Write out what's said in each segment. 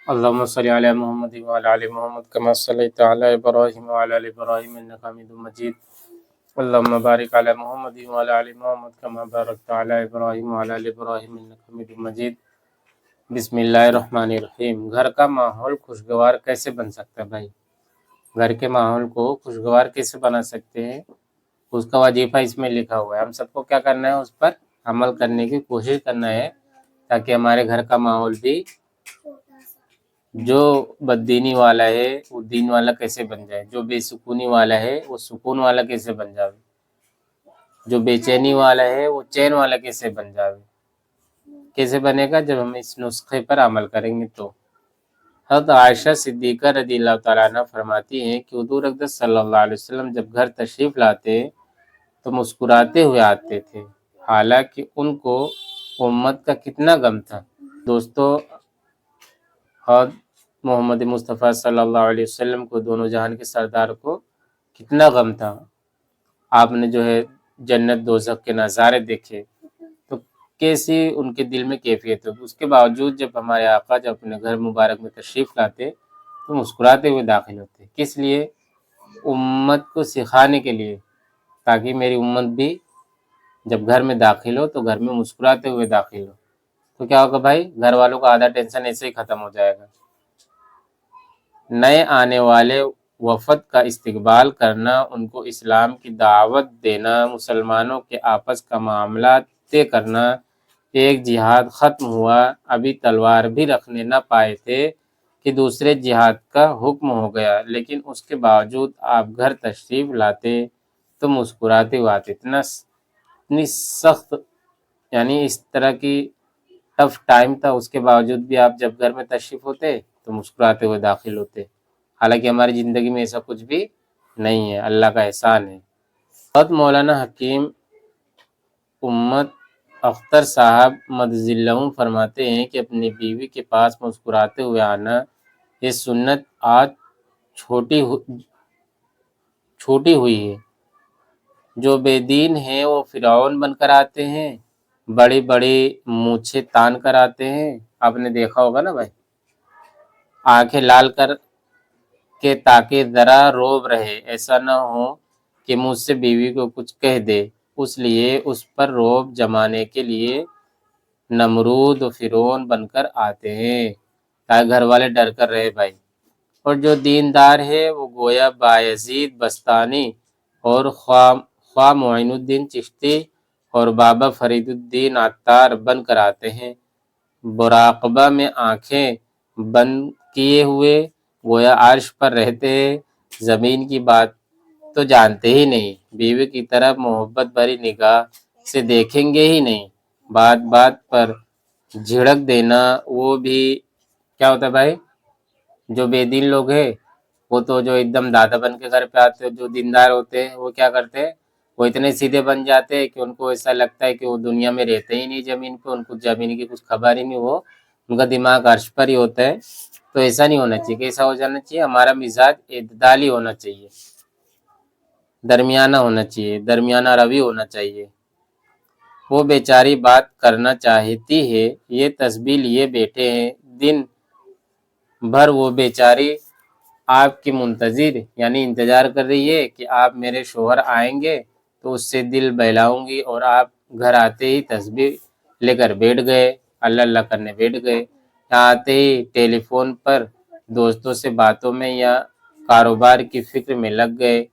اللهم صل على محمد وعلى آل محمد كما صليت على إبراهيم وعلى آل إبراهيم إنك حميد مجيد. اللهم بارك على محمد وعلى آل محمد كما باركت على إبراهيم وعلى آل إبراهيم إنك حميد مجيد. بسم اللہ الرحمن الرحیم. گھر کا ماحول خوشگوار کیسے بن سکتا ہے بھائی؟ گھر کے ماحول کو خوشگوار کیسے بنا سکتے ہیں، اس کا وظیفہ اس میں لکھا ہوا ہے. ہم سب کو کیا کرنا ہے، اس پر عمل کرنے کی کوشش کرنا ہے تاکہ ہمارے گھر کا ماحول بھی جو بددینی والا ہے وہ دین والا کیسے بن جائے، جو بے سکونی والا ہے وہ سکون والا کیسے بن جائے، جو بے چینی والا ہے وہ چین والا کیسے بن جائے. کیسے بنے گا؟ جب ہم اس نسخے پر عمل کریں گے. تو حضرت عائشہ صدیقہ رضی اللہ تعالیٰ عنہ فرماتی ہیں کہ حضور اقدس صلی اللہ علیہ وسلم جب گھر تشریف لاتے تو مسکراتے ہوئے آتے تھے، حالانکہ ان کو امت کا کتنا غم تھا. دوستو، حضرت محمد مصطفیٰ صلی اللہ علیہ وسلم کو، دونوں جہان کے سردار کو کتنا غم تھا. آپ نے جو ہے جنت دوزخ کے نظارے دیکھے تو کیسی ان کے دل میں کیفیت ہے. اس کے باوجود جب ہمارے آقا جب اپنے گھر مبارک میں تشریف لاتے تو مسکراتے ہوئے داخل ہوتے. کس لیے؟ امت کو سکھانے کے لیے، تاکہ میری امت بھی جب گھر میں داخل ہو تو گھر میں مسکراتے ہوئے داخل ہو. تو کیا ہوگا بھائی؟ گھر والوں کا آدھا ٹینشن ایسے ہی ختم ہو جائے گا. نئے آنے والے وفد کا استقبال کرنا، ان کو اسلام کی دعوت دینا، مسلمانوں کے آپس کا معاملات طے کرنا. ایک جہاد ختم ہوا، ابھی تلوار بھی رکھنے نہ پائے تھے کہ دوسرے جہاد کا حکم ہو گیا، لیکن اس کے باوجود آپ گھر تشریف لاتے تو مسکراتے ہوئے آتے. اتنی سخت یعنی اس طرح کی ٹف ٹائم تھا، اس کے باوجود بھی آپ جب گھر میں تشریف ہوتے تو مسکراتے ہوئے داخل ہوتے. حالانکہ ہماری زندگی میں ایسا کچھ بھی نہیں ہے، اللہ کا احسان ہے. حضرت مولانا حکیم امت اختر صاحب مدظلہم فرماتے ہیں کہ اپنی بیوی کے پاس مسکراتے ہوئے آنا، یہ سنت آج چھوٹی ہوئی ہے. جو بے دین ہیں وہ فرعون بن کر آتے ہیں، بڑی بڑی مونچھیں تان کر آتے ہیں. آپ نے دیکھا ہوگا نا بھائی، آنکھیں لال کر کے تاکہ ذرا روب رہے، ایسا نہ ہو کہ مجھ سے بیوی کو کچھ کہہ دے. اس لیے اس پر روب جمانے کے لیے نمرود و فرعون بن کر آتے ہیں تاکہ گھر والے ڈر کر رہے بھائی. اور جو دیندار ہے وہ گویا بایزید بستانی اور خواہ معین الدین چشتی اور بابا فرید الدین عطار بن کر آتے ہیں، مراقبہ میں آنکھیں بند کیے ہوئے، گویا عرش پر رہتے ہیں، زمین کی بات تو جانتے ہی نہیں، بیوی کی طرف محبت بھری نگاہ سے دیکھیں گے ہی نہیں. بات بات پر جھڑک دینا، وہ بھی کیا ہوتا ہے بھائی؟ جو بے دین لوگ ہیں وہ تو جو ایک دم دادا بن کے گھر پہ آتے ہیں، جو دیندار ہوتے ہیں وہ کیا کرتے ہیں، وہ اتنے سیدھے بن جاتے ہیں کہ ان کو ایسا لگتا ہے کہ وہ دنیا میں رہتے ہی نہیں زمین پہ، ان کو زمین کی کچھ خبر ہی نہیں، وہ ان کا دماغ عرش پر ہی ہوتا ہے. تو ایسا نہیں ہونا چاہیے. کیسا ہو جانا چاہیے؟ ہمارا مزاج اعتدالی ہونا چاہیے، درمیانہ ہونا چاہیے، درمیانہ روی ہونا چاہیے. وہ بیچاری بات کرنا چاہتی ہے، یہ تسبیح لیے بیٹھے ہیں، دن بھر وہ بیچاری آپ کی منتظر یعنی انتظار کر رہی ہے کہ آپ میرے شوہر آئیں گے تو اس سے دل بہلاؤں گی، اور آپ گھر آتے ہی تسبیح لے کر بیٹھ گئے، اللہ اللہ کرنے بیٹھ گئے. یہاں آتے ہی ٹیلی فون پر دوستوں سے باتوں میں یا کاروبار کی فکر میں لگ گئے،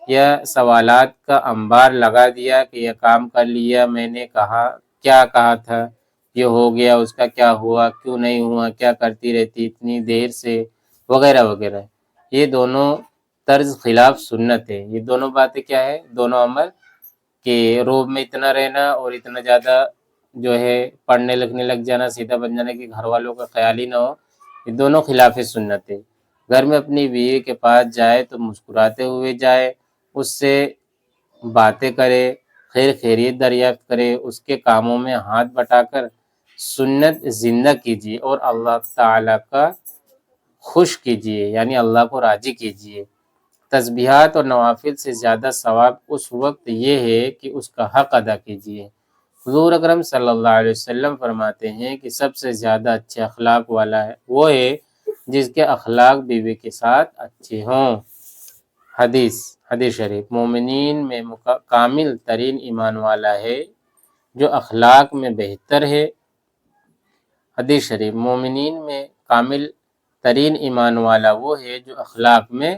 یا سوالات کا انبار لگا دیا کہ یہ کام کر لیا، میں نے کیا کہا تھا، یہ ہو گیا، اس کا کیا ہوا، کیوں نہیں ہوا، کیا کرتی رہتی اتنی دیر سے، وغیرہ وغیرہ. یہ دونوں طرز خلاف سنت ہے. یہ دونوں باتیں کیا ہے؟ دونوں عمل کہ روب میں اتنا رہنا اور اتنا زیادہ جو ہے پڑھنے لکھنے لگ جانا، سیدھا بن جانا کہ گھر والوں کا خیال ہی نہ ہو. یہ دونوں خلاف سنت ہے. گھر میں اپنی بیوی کے پاس جائے تو مسکراتے ہوئے جائے، اس سے باتیں کرے، خیر خیریت دریافت کرے، اس کے کاموں میں ہاتھ بٹا کر سنت زندہ کیجیے اور اللہ تعالیٰ کا خوش کیجیے، یعنی اللہ کو راضی کیجیے. تسبیحات اور نوافل سے زیادہ ثواب اس وقت یہ ہے کہ اس کا حق ادا کیجیے. حضور اکرم صلی اللہ علیہ وسلم فرماتے ہیں کہ سب سے زیادہ اچھے اخلاق والا ہے وہ ہے جس کے اخلاق بیوی کے ساتھ اچھے ہوں۔ حدیث شریف، مومنین میں کامل ترین ایمان والا ہے جو اخلاق میں بہتر ہے۔ حدیث شریف، مومنین میں کامل ترین ایمان والا وہ ہے جو اخلاق میں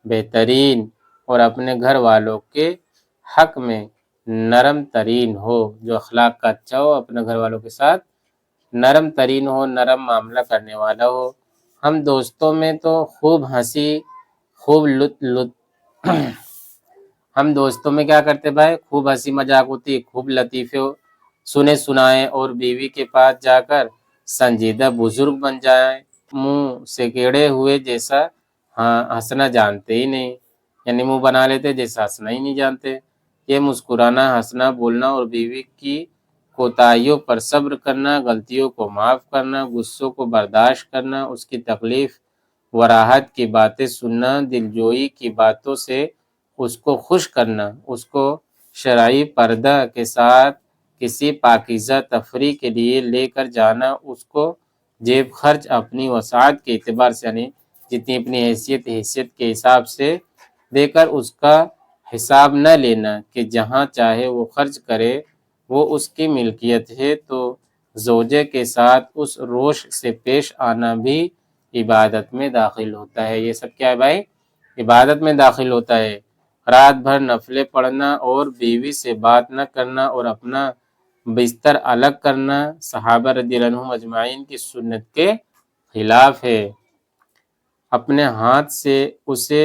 بہترین اور اپنے گھر والوں کے حق میں نرم ترین ہو، جو اخلاق کا اچھا ہو، اپنے گھر والوں کے ساتھ نرم ترین ہو، نرم معاملہ کرنے والا ہو۔ ہم دوستوں میں تو خوب ہنسی، خوب ہم دوستوں میں کیا کرتے بھائی؟ خوب ہنسی مذاق ہوتی، خوب لطیفے سنے سنائے، اور بیوی کے پاس جا کر سنجیدہ بزرگ بن جائیں، منہ سے کیڑے ہوئے جیسا ہنسنا جانتے ہی نہیں، یعنی منہ بنا لیتے جیسا ہنسنا ہی نہیں جانتے۔ یہ مسکرانا، ہنسنا، بولنا اور بیوی کی کوتاہیوں پر صبر کرنا، غلطیوں کو معاف کرنا، غصوں کو برداشت کرنا، اس کی تکلیف و راحت کی باتیں سننا، دلجوئی کی باتوں سے اس کو خوش کرنا، اس کو شرعی پردہ کے ساتھ کسی پاکیزہ تفریح کے لیے لے کر جانا، اس کو جیب خرچ اپنی وسعت کے اعتبار سے، یعنی جتنی اپنی حیثیت کے حساب سے دے کر اس کا حساب نہ لینا کہ جہاں چاہے وہ خرچ کرے، وہ اس کی ملکیت ہے، تو زوجے کے ساتھ اس روش سے پیش آنا بھی عبادت میں داخل ہوتا ہے۔ یہ سب کیا ہے بھائی؟ عبادت میں داخل ہوتا ہے۔ رات بھر نفلیں پڑھنا اور بیوی سے بات نہ کرنا اور اپنا بستر الگ کرنا صحابہ رضی اللہ عنہم اجمعین کی سنت کے خلاف ہے۔ اپنے ہاتھ سے اسے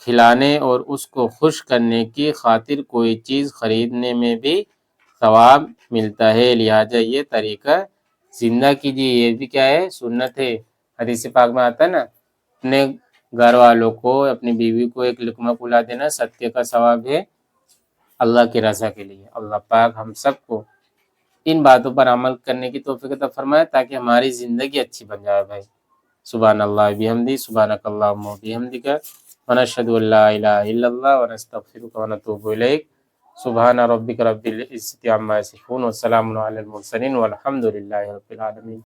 کھلانے اور اس کو خوش کرنے کی خاطر کوئی چیز خریدنے میں بھی ثواب ملتا ہے، لہٰذا یہ طریقہ زندہ کیجیے۔ یہ بھی کیا ہے؟ سنت ہے۔ حدیث پاک میں آتا ہے نا، اپنے گھر والوں کو، اپنی بیوی کو ایک لقمہ کھلا دینا صدقے کا ثواب ہے اللہ کی رضا کے لیے۔ اللہ پاک ہم سب کو ان باتوں پر عمل کرنے کی توفیق عطا فرمائے تاکہ ہماری زندگی اچھی بن جائے بھائی۔ سبحان اللہ بحمدہ، سبحانک اللہم وبحمدک، ونشہد ان لا الہ الا اللہ ونستغفرک ونتوب الیک۔ سبحان ربک رب العزۃ عما یصفون وسلام علی المرسلین والحمد للہ رب العالمین۔